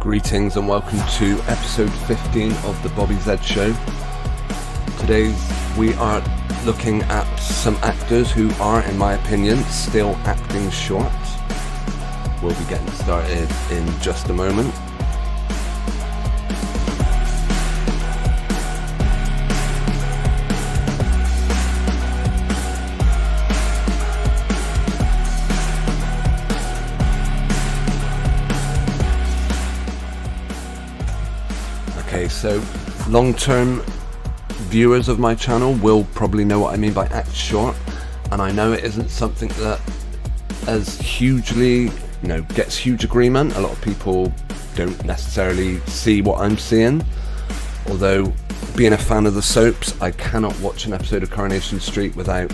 Greetings and welcome to episode 15 of the BZShow. Today we are looking at some actors who are, in my opinion, still acting short. We'll be getting started in just a moment. Okay, so long-term viewers of my channel will probably know what I mean by act short, and I know it isn't something that as hugely, gets huge agreement. A lot of people don't necessarily see what I'm seeing, although being a fan of the soaps, I cannot watch an episode of Coronation Street without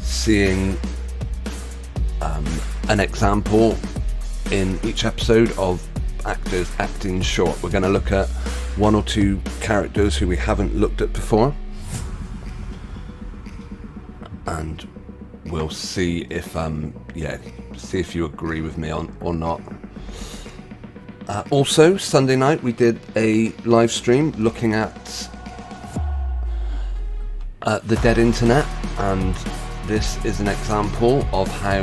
seeing an example in each episode of actors acting short. We're going to look at one or two characters who we haven't looked at before, and we'll see if you agree with me or not. Also, Sunday night we did a live stream looking at the dead internet, and this is an example of how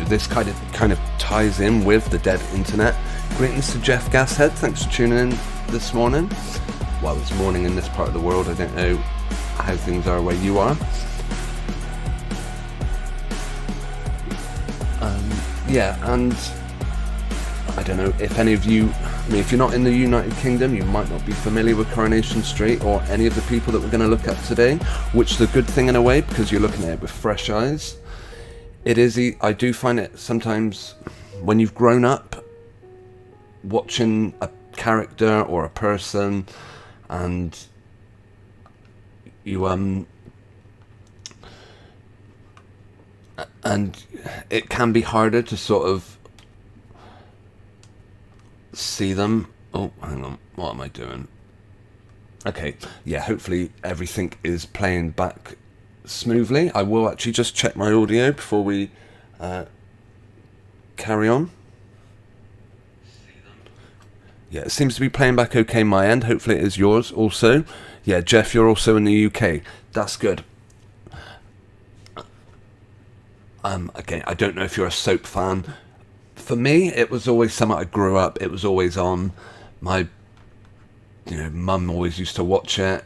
this kind of ties in with the dead internet. Greetings to Jeff Gashead, thanks for tuning in this morning. Well, it's morning in this part of the world, I don't know how things are where you are. And I don't know if any of you, if you're not in the United Kingdom, you might not be familiar with Coronation Street or any of the people that we're going to look at today, which is a good thing in a way because you're looking at it with fresh eyes. I do find it sometimes when you've grown up watching a character or a person and you and it can be harder to sort of see them. Oh, hang on, what am I doing? Okay, yeah, hopefully everything is playing back smoothly. I will actually just check my audio before we carry on. Yeah, it seems to be playing back okay my end. Hopefully it is yours also. Yeah, Jeff, you're also in the UK. That's good. Again, I don't know if you're a soap fan. For me, it was always something I grew up. It was always on. My, mum always used to watch it.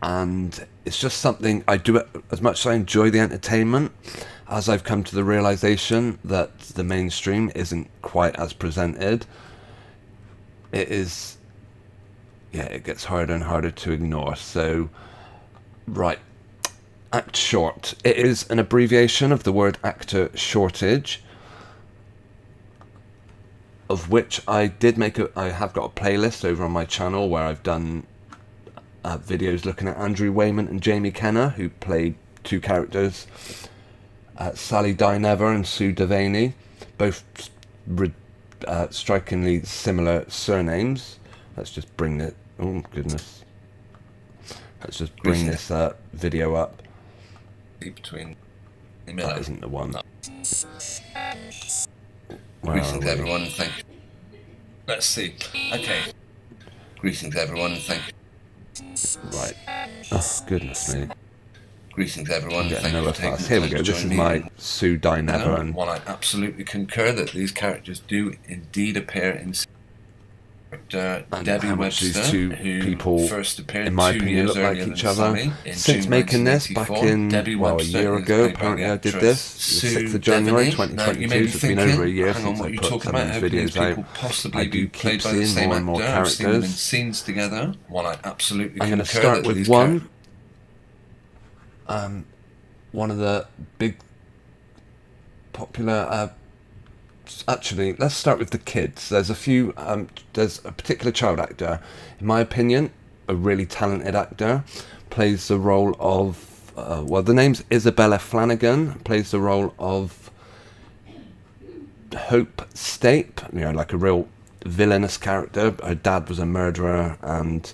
And it's just something I do. As much as I enjoy the entertainment, as I've come to the realization that the mainstream isn't quite as presented, it gets harder and harder to ignore. So, right, act short. It is an abbreviation of the word actor shortage, of which I have got a playlist over on my channel where I've done videos looking at Andrew Wayman and Jamie Kenner, who played two characters, Sally Dynever and Sue Devaney, both strikingly similar surnames. Let's just bring it. Oh goodness! Let's just bring this video up. Between that isn't the one. Greetings everyone, and thank you. Let's see. Okay. Greetings everyone, and thank you. Right. Oh goodness me. Greetings everyone, and thank you for taking the time. Here we go. This is my Sue Dynever, and while I absolutely concur that these characters do indeed appear in Debbie Webster, who people, first appeared in my 2 opinion, years look like earlier each than other. Sally, Since making this back in a year ago, apparently I did this, the 6th of January 2022, so it's been over a year since I put some of these videos out. I do keep seeing more and more characters. Scenes together, while I absolutely I'm going to start with one of the big popular actually, let's start with the kids. There's a few, there's a particular child actor, in my opinion, a really talented actor, plays the role of, the name's Isabella Flanagan, plays the role of Hope Stape, like a real villainous character. Her dad was a murderer, and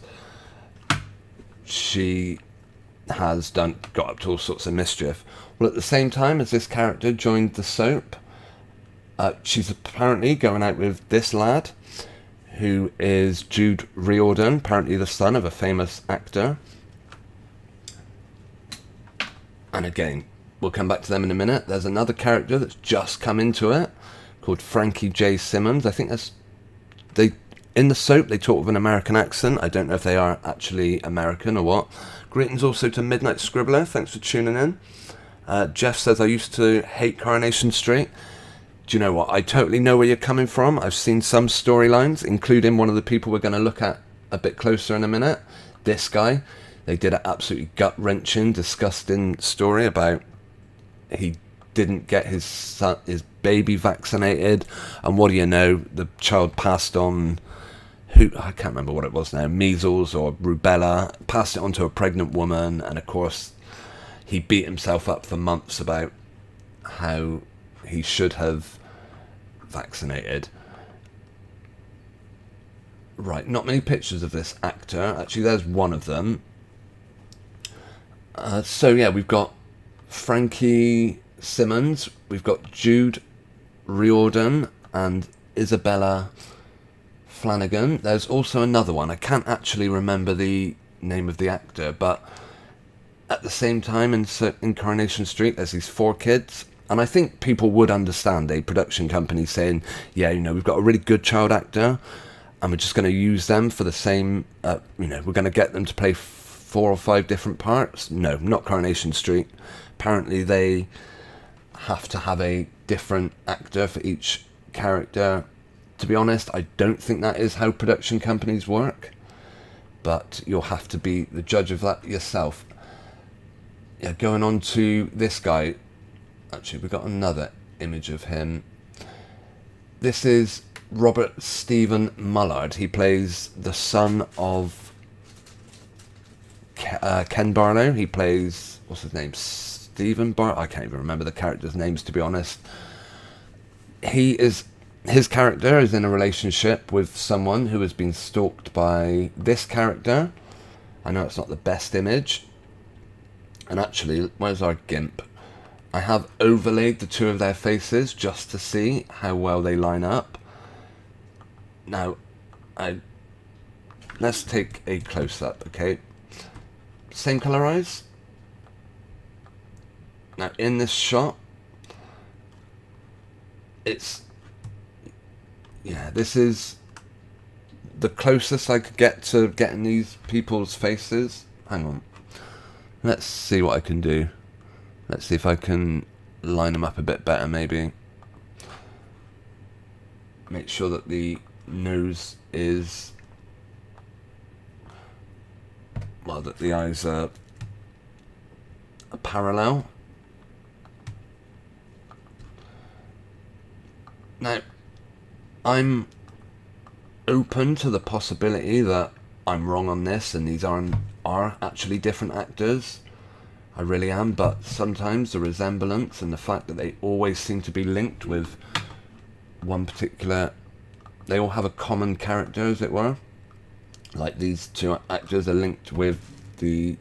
she has got up to all sorts of mischief. Well, at the same time as this character joined the soap, she's apparently going out with this lad who is Jude Riordan, apparently the son of a famous actor. And again, we'll come back to them in a minute. There's another character that's just come into it called Frankie J. Simmons. I think in the soap they talk with an American accent. I don't know if they are actually American or what. Greetings also to Midnight Scribbler. Thanks for tuning in. Jeff says, I used to hate Coronation Street. Do you know what? I totally know where you're coming from. I've seen some storylines, including one of the people we're going to look at a bit closer in a minute. This guy. They did an absolutely gut-wrenching, disgusting story about he didn't get his baby vaccinated, and what do you know, the child passed on, I can't remember what it was now, measles or rubella, passed it on to a pregnant woman, and of course he beat himself up for months about how he should have vaccinated. Right, not many pictures of this actor. Actually, there's one of them. So yeah, we've got Frankie Simmons, we've got Jude Riordan and Isabella Flanagan. There's also another one. I can't actually remember the name of the actor, but at the same time in Coronation Street, there's these 4 kids. And I think people would understand a production company saying, yeah, we've got a really good child actor, and we're just going to use them for the same, we're going to get them to play 4 or 5 different parts. No, not Coronation Street. Apparently they have to have a different actor for each character. To be honest, I don't think that is how production companies work, but you'll have to be the judge of that yourself. Yeah, going on to this guy. Actually, we've got another image of him. This is Robert Stephen Mullard. He plays the son of Ken Barlow. He plays, what's his name? Stephen Barlow? I can't even remember the characters' names, to be honest. His character is in a relationship with someone who has been stalked by this character. I know it's not the best image. And actually, where's our GIMP? I have overlaid the 2 of their faces just to see how well they line up. Now, let's take a close-up, okay? Same colour eyes. Now, in this shot, this is the closest I could get to getting these people's faces. Hang on. Let's see what I can do. Let's see if I can line them up a bit better, maybe. Make sure that the nose is... well, that the eyes are parallel. Now, I'm open to the possibility that I'm wrong on this and these are actually different actors. I really am, but sometimes the resemblance and the fact that they always seem to be linked with one particular... they all have a common character, as it were. Like these 2 actors are linked with the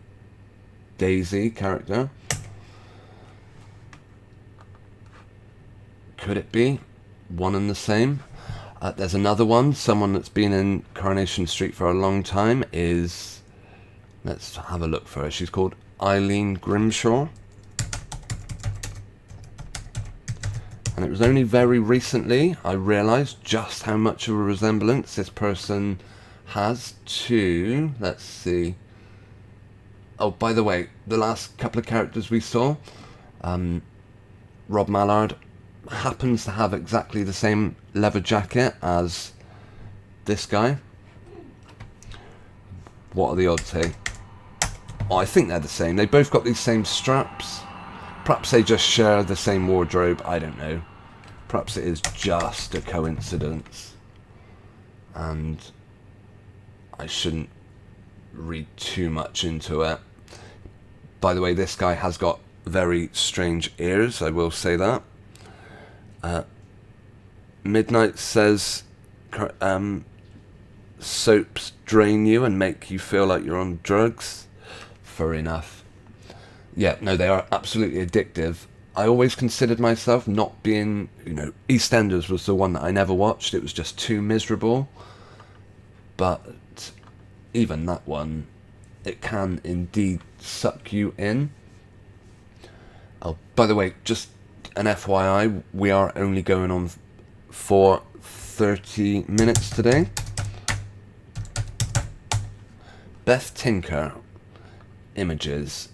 Daisy character. Could it be one and the same? There's another one, someone that's been in Coronation Street for a long time is... let's have a look for her. She's called Eileen Grimshaw. And it was only very recently I realised just how much of a resemblance this person has to... let's see. Oh, by the way, the last couple of characters we saw, Rob Mallard happens to have exactly the same leather jacket as this guy. What are the odds here? Oh, I think they're the same. They both got these same straps. Perhaps they just share the same wardrobe. I don't know. Perhaps it is just a coincidence. And I shouldn't read too much into it. By the way, this guy has got very strange ears, I will say that. Midnight says soaps drain you and make you feel like you're on drugs. Fair enough. Yeah, no, they are absolutely addictive. I always considered myself not being, EastEnders was the one that I never watched. It was just too miserable. but even that one, it can indeed suck you in. Oh, by the way, just an FYI, we are only going on for 30 minutes today. Beth Tinker images.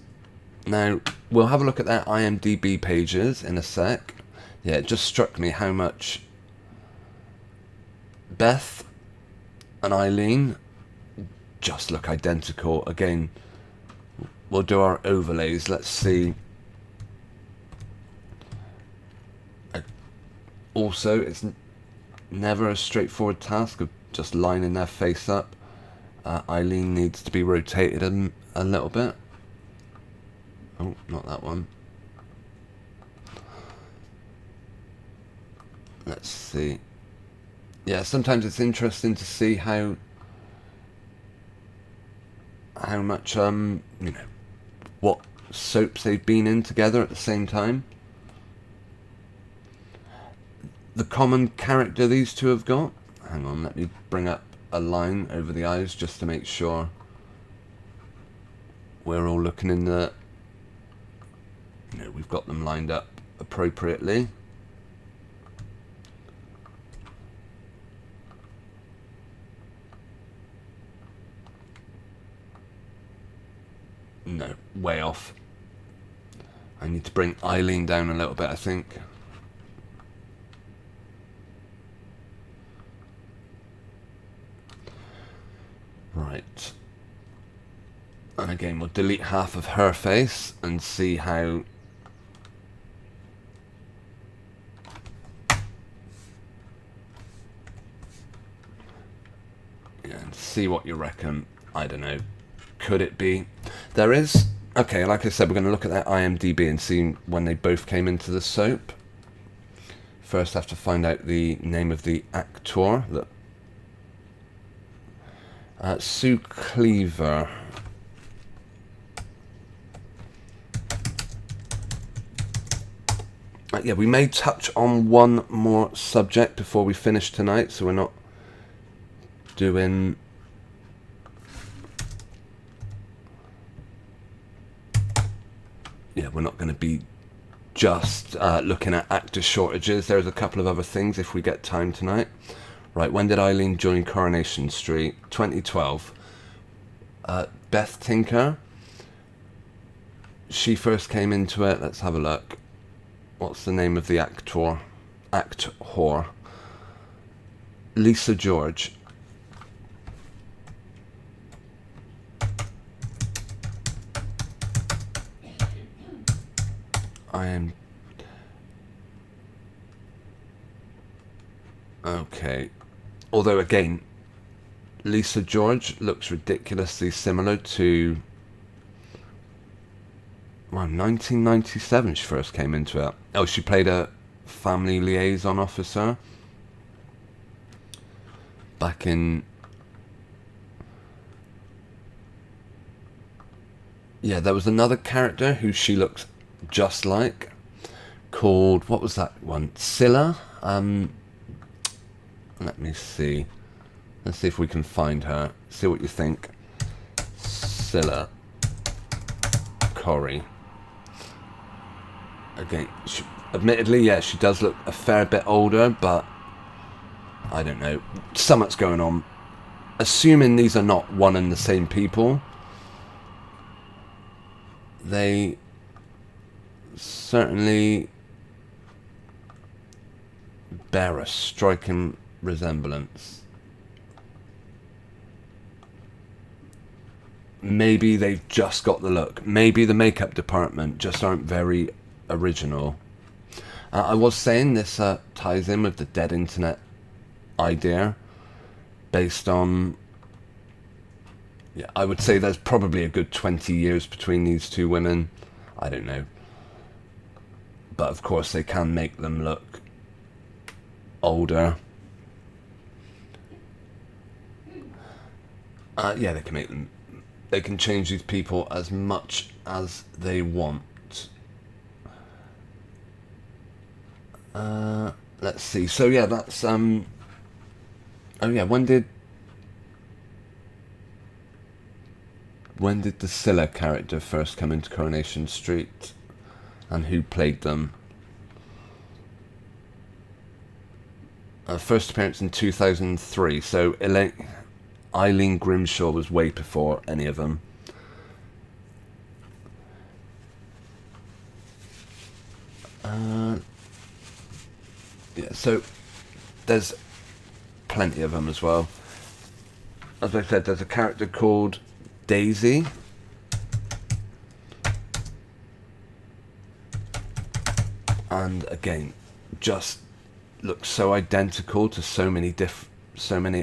Now, we'll have a look at their IMDb pages in a sec. Yeah, it just struck me how much Beth and Eileen just look identical. Again, we'll do our overlays. Let's see. Also, it's never a straightforward task of just lining their face up. Eileen needs to be rotated a little bit. Oh, not that one. Let's see. Yeah, sometimes it's interesting to see how much you know, what soaps they've been in together at the same time. The common character these two have got. Hang on, let me bring up a line over the eyes just to make sure we're all looking in the, you know, we've got them lined up appropriately. No, way off. I need to bring Eileen down a little bit, I think. Right. And again, we'll delete half of her face and see how... Yeah, and see what you reckon. I don't know. Could it be? There is... Okay, like I said, we're going to look at their IMDb and see when they both came into the soap. First, I have to find out the name of the actor. That Sue Cleaver. Yeah, we may touch on one more subject before we finish tonight, so we're not doing... Yeah, we're not going to be just looking at actor shortages. There's a couple of other things if we get time tonight. Right, when did Eileen join Coronation Street? 2012. Beth Tinker. She first came into it. Let's have a look. What's the name of the actor? Actor. Lisa George. I am... Okay. Although, again, Lisa George looks ridiculously similar to... Well, 1997 she first came into it. Oh, she played a family liaison officer back in... Yeah, there was another character who she looks just like, called... What was that one? Scylla? Let me see. Let's see if we can find her. See what you think. Scylla Corey. Again, admittedly, yeah, she does look a fair bit older, but I don't know. Something's going on. Assuming these are not one and the same people, they certainly bear a striking resemblance. Maybe they've just got the look. Maybe the makeup department just aren't very original. I was saying this ties in with the dead internet idea, based on... Yeah, I would say there's probably a good 20 years between these two women. I don't know. But of course they can make them look older. Yeah, they can make them... They can change these people as much as they want. Let's see. So yeah, that's... Oh yeah, when did When did the Scylla character first come into Coronation Street? And who played them? First appearance in 2003, so Eileen Grimshaw was way before any of them. Yeah, so there's plenty of them as well. As I said, there's a character called Daisy. And again, just looks so identical to so many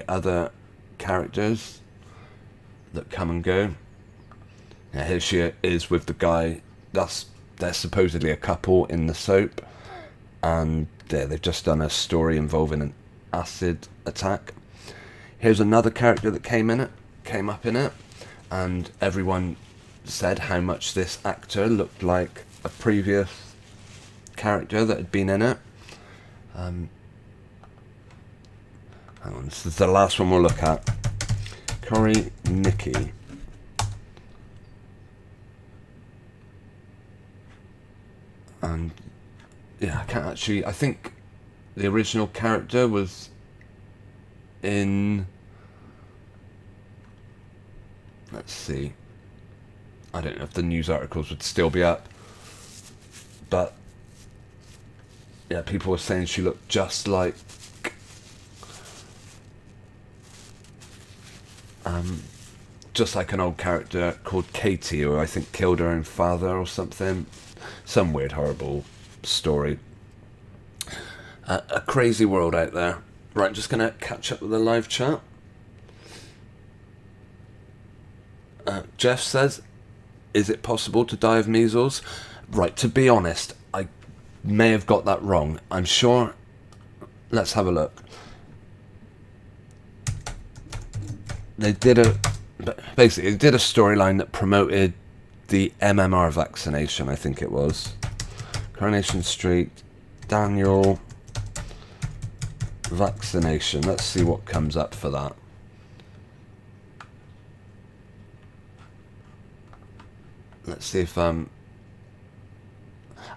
other characters that come and go. Now, here she is with the guy. They're supposedly a couple in the soap, and they've just done a story involving an acid attack. Here's another character that came up in it, and everyone said how much this actor looked like a previous character that had been in it. Hang on, this is the last one we'll look at. Corey Nicky. And yeah, I think the original character was in, let's see, I don't know if the news articles would still be up, but yeah, people were saying she looked just like an old character called Katie, who I think killed her own father or something. Some weird, horrible story. A crazy world out there. Right, just going to catch up with the live chat. Jeff says, is it possible to die of measles? Right, to be honest, I may have got that wrong. I'm sure. Let's have a look. They did a storyline that promoted the MMR vaccination, I think it was. Coronation Street, Daniel vaccination. Let's see what comes up for that. Let's see if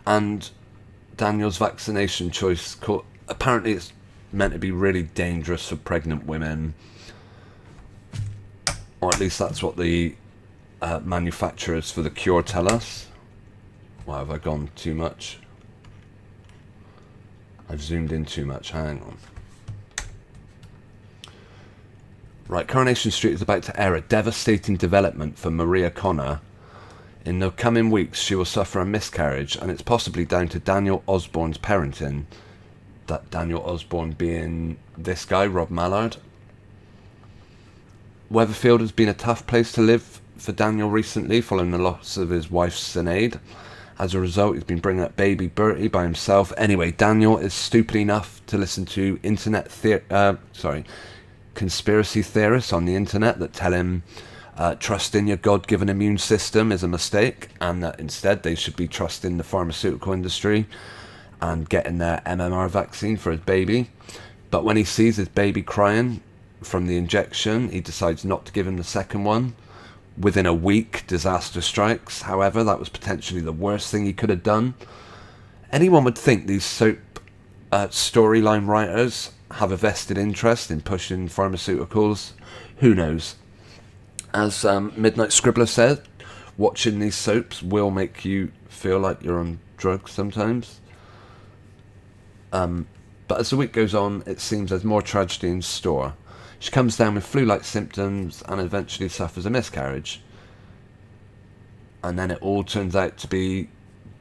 and Daniel's vaccination choice, apparently it's meant to be really dangerous for pregnant women, or at least that's what the manufacturers for the cure tell us. Why have I gone too much? I've zoomed in too much. Hang on. Right, Coronation Street is about to air a devastating development for Maria Connor. In the coming weeks, she will suffer a miscarriage, and it's possibly down to Daniel Osborne's parenting. That Daniel Osborne being this guy, Rob Mallard. Weatherfield has been a tough place to live for Daniel recently, following the loss of his wife Sinead. As a result, he's been bringing up baby Bertie by himself. Anyway, Daniel is stupid enough to listen to conspiracy theorists on the internet that tell him trusting your God-given immune system is a mistake, and that instead they should be trusting the pharmaceutical industry and getting their MMR vaccine for his baby. But when he sees his baby crying from the injection, he decides not to give him the second one. Within a week, disaster strikes. However, that was potentially the worst thing he could have done. Anyone would think these soap storyline writers have a vested interest in pushing pharmaceuticals. Who knows? As Midnight Scribbler said, watching these soaps will make you feel like you're on drugs sometimes. But as the week goes on, it seems there's more tragedy in store. She comes down with flu-like symptoms and eventually suffers a miscarriage. And then it all turns out to be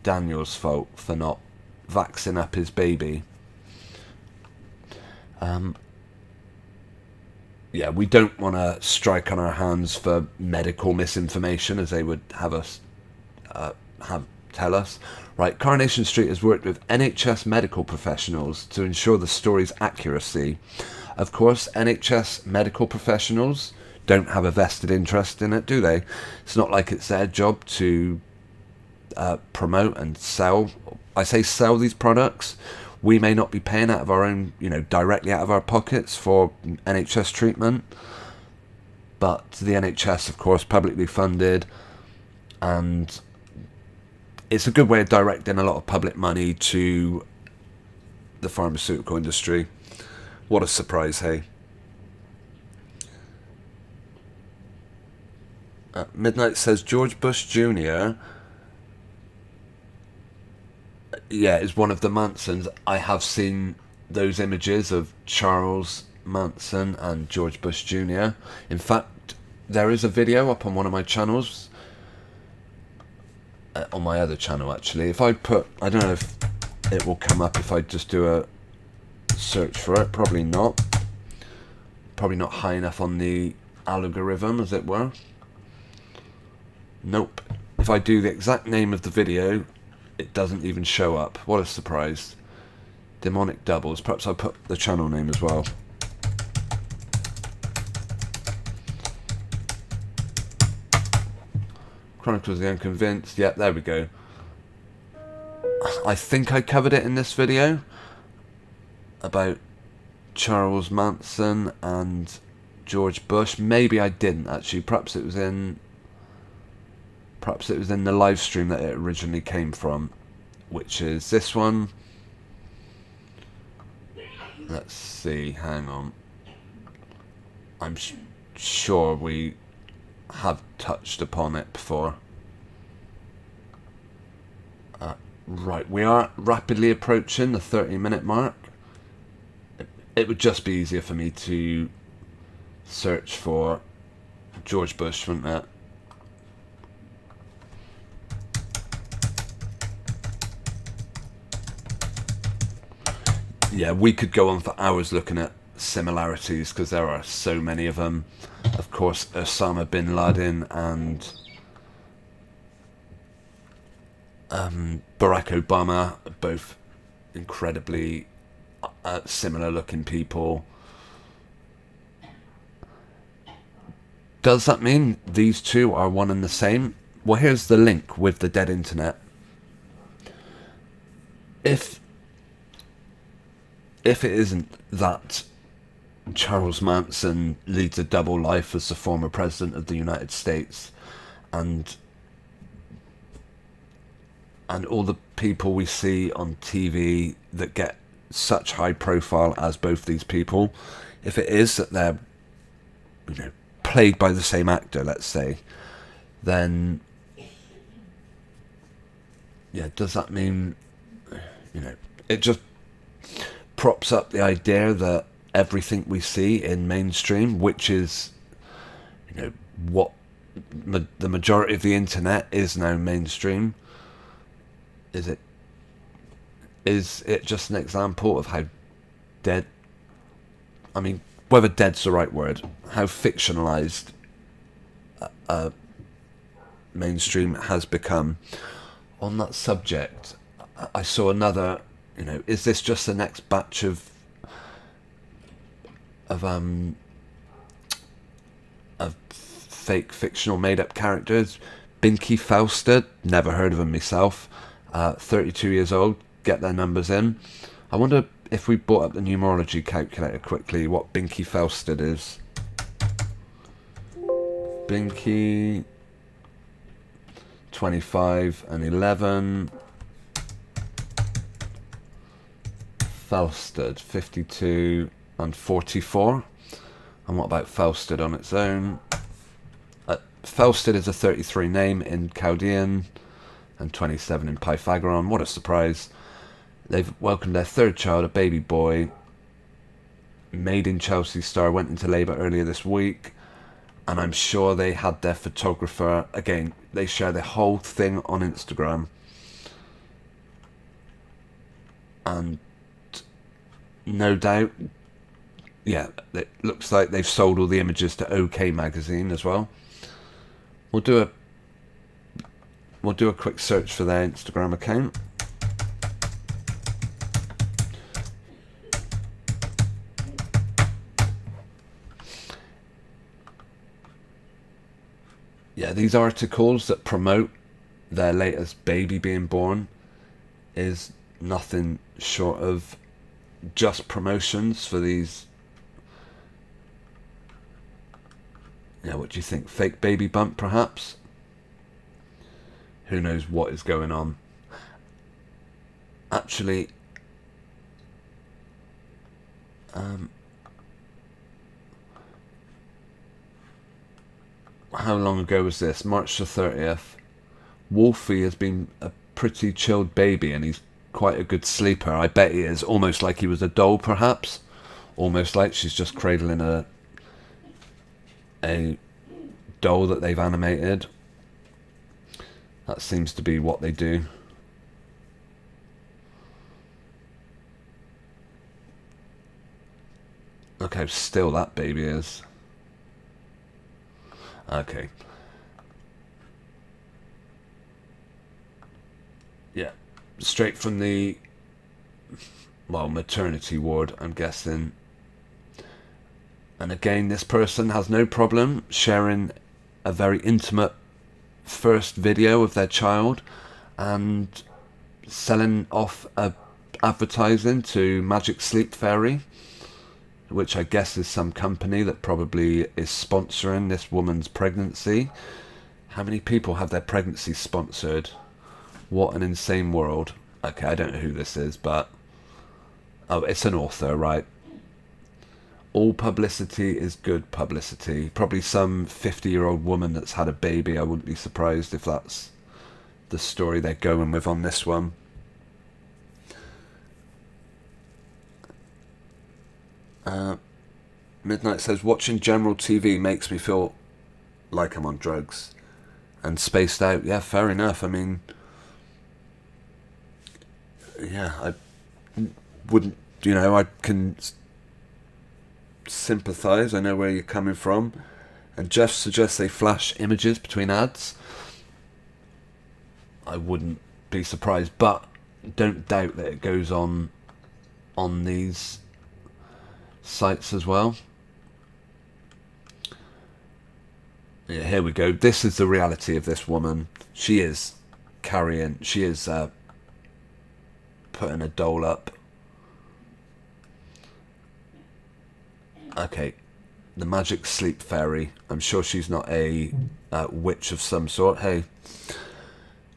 Daniel's fault for not vaxing up his baby. Yeah, we don't want to strike on our hands for medical misinformation, as they would have us tell us. Right, Coronation Street has worked with NHS medical professionals to ensure the story's accuracy. Of course, NHS medical professionals don't have a vested interest in it, do they? It's not like it's their job to promote and sell. I say sell these products. We may not be paying out of our own, directly out of our pockets for NHS treatment. but the NHS, of course, publicly funded, and it's a good way of directing a lot of public money to the pharmaceutical industry. What a surprise, hey? Midnight says George Bush Jr. Yeah, is one of the Mansons. I have seen those images of Charles Manson and George Bush Jr. In fact, there is a video up on one of my channels, on my other channel actually. If I put, I don't know if it will come up if I just do a search for it. Probably not. Probably not high enough on the algorithm, as it were. Nope. If I do the exact name of the video, it doesn't even show up. What a surprise. Demonic Doubles. Perhaps I'll put the channel name as well. Chronicles of the Unconvinced. Yeah, there we go. I think I covered it in this video about Charles Manson and George Bush. Maybe I didn't actually. Perhaps it was in the live stream that it originally came from, which is this one. Let's see, hang on. I'm sure we have touched upon it before. Right, we are rapidly approaching the 30-minute mark. It would just be easier for me to search for George Bush, wouldn't it? Yeah, we could go on for hours looking at similarities because there are so many of them. Of course, Osama bin Laden and Barack Obama are both incredibly similar looking people. Does that mean these two are one and the same? Well, here's the link with the dead internet. If it isn't that Charles Manson leads a double life as the former president of the United States, and all the people we see on TV that get such high profile as both these people, if it is that they're, played by the same actor, let's say, then yeah, does that mean, it just props up the idea that everything we see in mainstream, which is, what the majority of the internet is now mainstream, is it just an example of how dead, I mean, whether dead's the right word, how fictionalized mainstream has become. On that subject, I saw another, is this just the next batch of fake fictional made-up characters? Binky Falstead, never heard of him myself, 32 years old, get their numbers in. I wonder if we brought up the numerology calculator quickly, what Binky Falstead is. Binky, 25 and 11. Falstead, 52 and 44. And what about Falstead on its own? Falstead is a 33 name in Chaldean and 27 in Pythagorean. What a surprise. They've welcomed their third child, a baby boy. Made in Chelsea star went into labour earlier this week. And I'm sure they had their photographer, again, they share the whole thing on Instagram. And no doubt, yeah, it looks like they've sold all the images to OK magazine as well. We'll do a quick search for their Instagram account. Yeah, these articles that promote their latest baby being born is nothing short of just promotions for these, Yeah, what do you think? Fake baby bump, perhaps? Who knows what is going on? Actually, how long ago was this? March the 30th. Wolfie has been a pretty chilled baby, and he's quite a good sleeper. I bet he is. Almost like he was a doll, perhaps. Almost like she's just cradling a doll that they've animated. That seems to be what they do. Look how still that baby is. Okay. Yeah. Straight from the, well, maternity ward, I'm guessing. And again, this person has no problem sharing a very intimate first video of their child and selling off advertising to Magic Sleep Fairy, which I guess is some company that probably is sponsoring this woman's pregnancy. How many people have their pregnancy sponsored? What an insane world. Okay, I don't know who this is, but... oh, it's an author, right? All publicity is good publicity. Probably some 50-year-old woman that's had a baby. I wouldn't be surprised if that's the story they're going with on this one. Midnight says, watching general TV makes me feel like I'm on drugs and spaced out. Yeah, fair enough. I mean, yeah, I wouldn't, I can sympathise. I know where you're coming from. And Jeff suggests they flash images between ads. I wouldn't be surprised, but don't doubt that it goes on these sites as well. Yeah, here we go. This is the reality of this woman. She is putting a doll up. Okay, the Magic Sleep Fairy. I'm sure she's not a witch of some sort. Hey,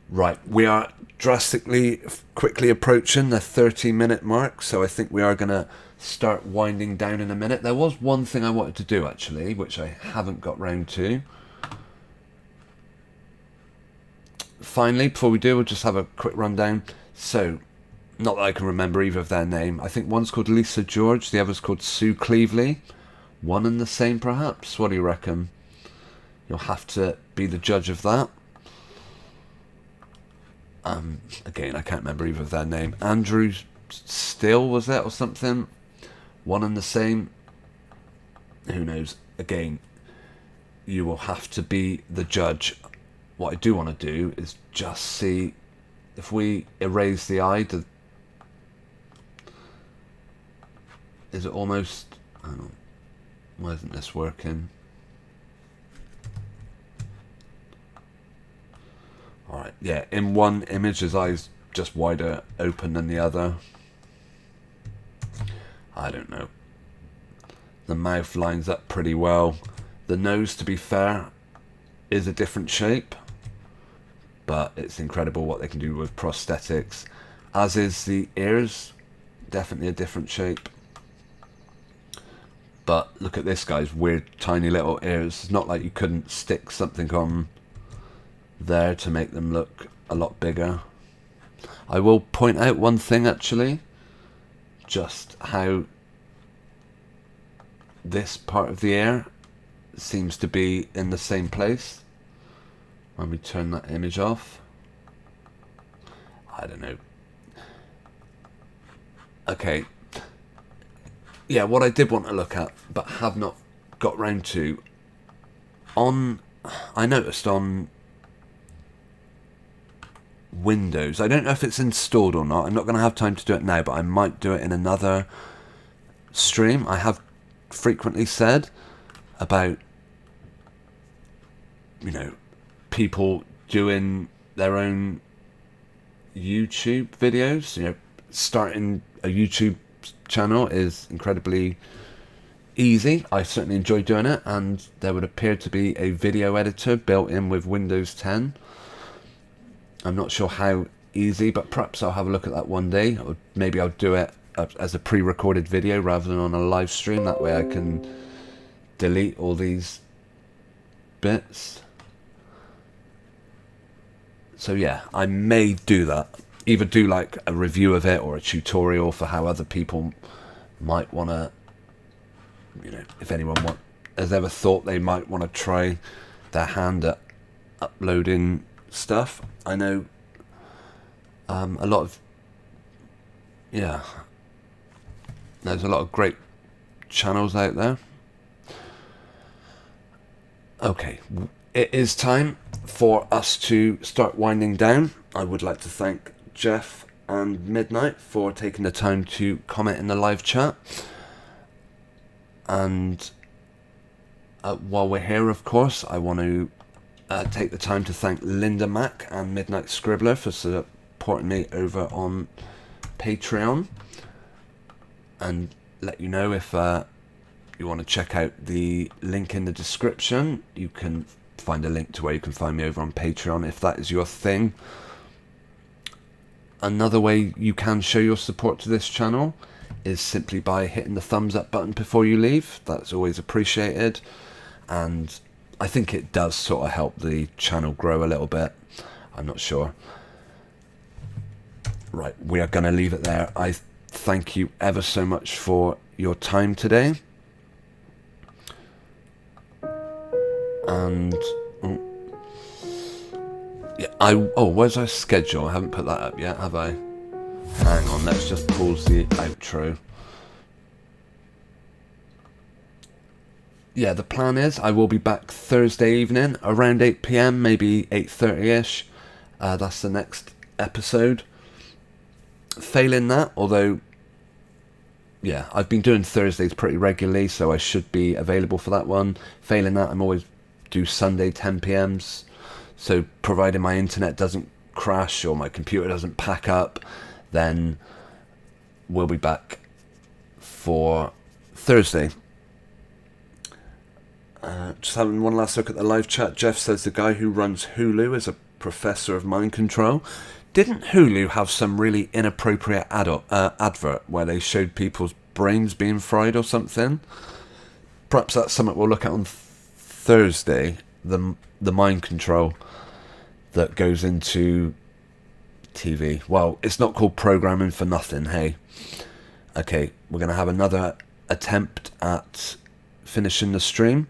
right, we are drastically quickly approaching the 30-minute mark, so I think we are going to start winding down in a minute. There was one thing I wanted to do, actually, which I haven't got round to. Finally, before we do, we'll just have a quick rundown. So, not that I can remember either of their name. I think one's called Lisa George, the other's called Sue Cleveley. One and the same, perhaps? What do you reckon? You'll have to be the judge of that. Again, I can't remember either of their name. Andrew Still, was it, or something? One and the same. Who knows? Again, you will have to be the judge. What I do want to do is just see if we erase the eye. Is it almost? I don't know. Why isn't this working? Alright, yeah, in one image his eye's just wider open than the other. I don't know. The mouth lines up pretty well. The nose, to be fair, is a different shape, but it's incredible what they can do with prosthetics. As is the ears, definitely a different shape. But look at this guy's weird tiny little ears. It's not like you couldn't stick something on there to make them look a lot bigger. I will point out one thing, actually, just how this part of the ear seems to be in the same place when we turn that image off. I don't know. Okay, yeah, what I did want to look at but have not got round to, I noticed on Windows, I don't know if it's installed or not, I'm not going to have time to do it now, but I might do it in another stream. I have frequently said about, people doing their own YouTube videos. Starting a YouTube channel is incredibly easy. I certainly enjoy doing it, and there would appear to be a video editor built in with Windows 10. I'm not sure how easy, but perhaps I'll have a look at that one day, or maybe I'll do it as a pre-recorded video rather than on a live stream. That way I can delete all these bits. So yeah, I may do that. Either do like a review of it or a tutorial for how other people might want to, you know, if anyone has ever thought they might want to try their hand at uploading stuff. I know a lot of, yeah, there's a lot of great channels out there. Okay, it is time for us to start winding down. I would like to thank Jeff and Midnight for taking the time to comment in the live chat. And while we're here, of course, I want to take the time to thank Linda Mack and Midnight Scribbler for supporting me over on Patreon. And let you know, if you want to check out the link in the description, you can find a link to where you can find me over on Patreon if that is your thing. Another way you can show your support to this channel is simply by hitting the thumbs up button before you leave. That's always appreciated, and I think it does sort of help the channel grow a little bit. I'm not sure. Right, we are going to leave it there. I thank you ever so much for your time today. And yeah, where's our schedule? I haven't put that up yet, have I? Hang on, let's just pause the outro. Yeah, the plan is I will be back Thursday evening around 8 PM, maybe 8:30ish. That's the next episode. Failing that, although, yeah, I've been doing Thursdays pretty regularly, so I should be available for that one. Failing that, I'm always do Sunday 10 PMs. So providing my internet doesn't crash or my computer doesn't pack up, then we'll be back for Thursday. Just having one last look at the live chat. Jeff says the guy who runs Hulu is a professor of mind control. Didn't Hulu have some really inappropriate advert where they showed people's brains being fried or something? Perhaps that's something we'll look at on Thursday. The mind control that goes into TV. Well, it's not called programming for nothing, hey. Okay, we're going to have another attempt at finishing the stream.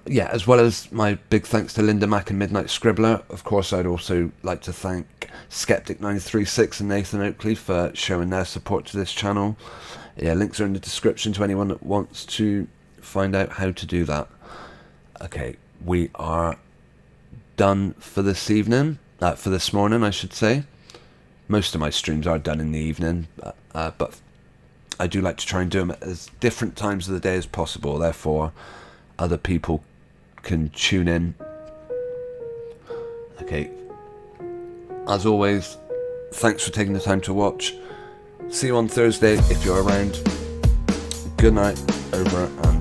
Yeah, as well as my big thanks to Linda Mack and Midnight Scribbler. Of course, I'd also like to thank Skeptic936 and Nathan Oakley for showing their support to this channel. Yeah, links are in the description to anyone that wants to find out how to do that. Okay, we are done for this evening. For this morning, I should say. Most of my streams are done in the evening, but I do like to try and do them at as different times of the day as possible. Therefore, other people can tune in. Okay, as always, thanks for taking the time to watch. See you on Thursday if you're around. Good night, over and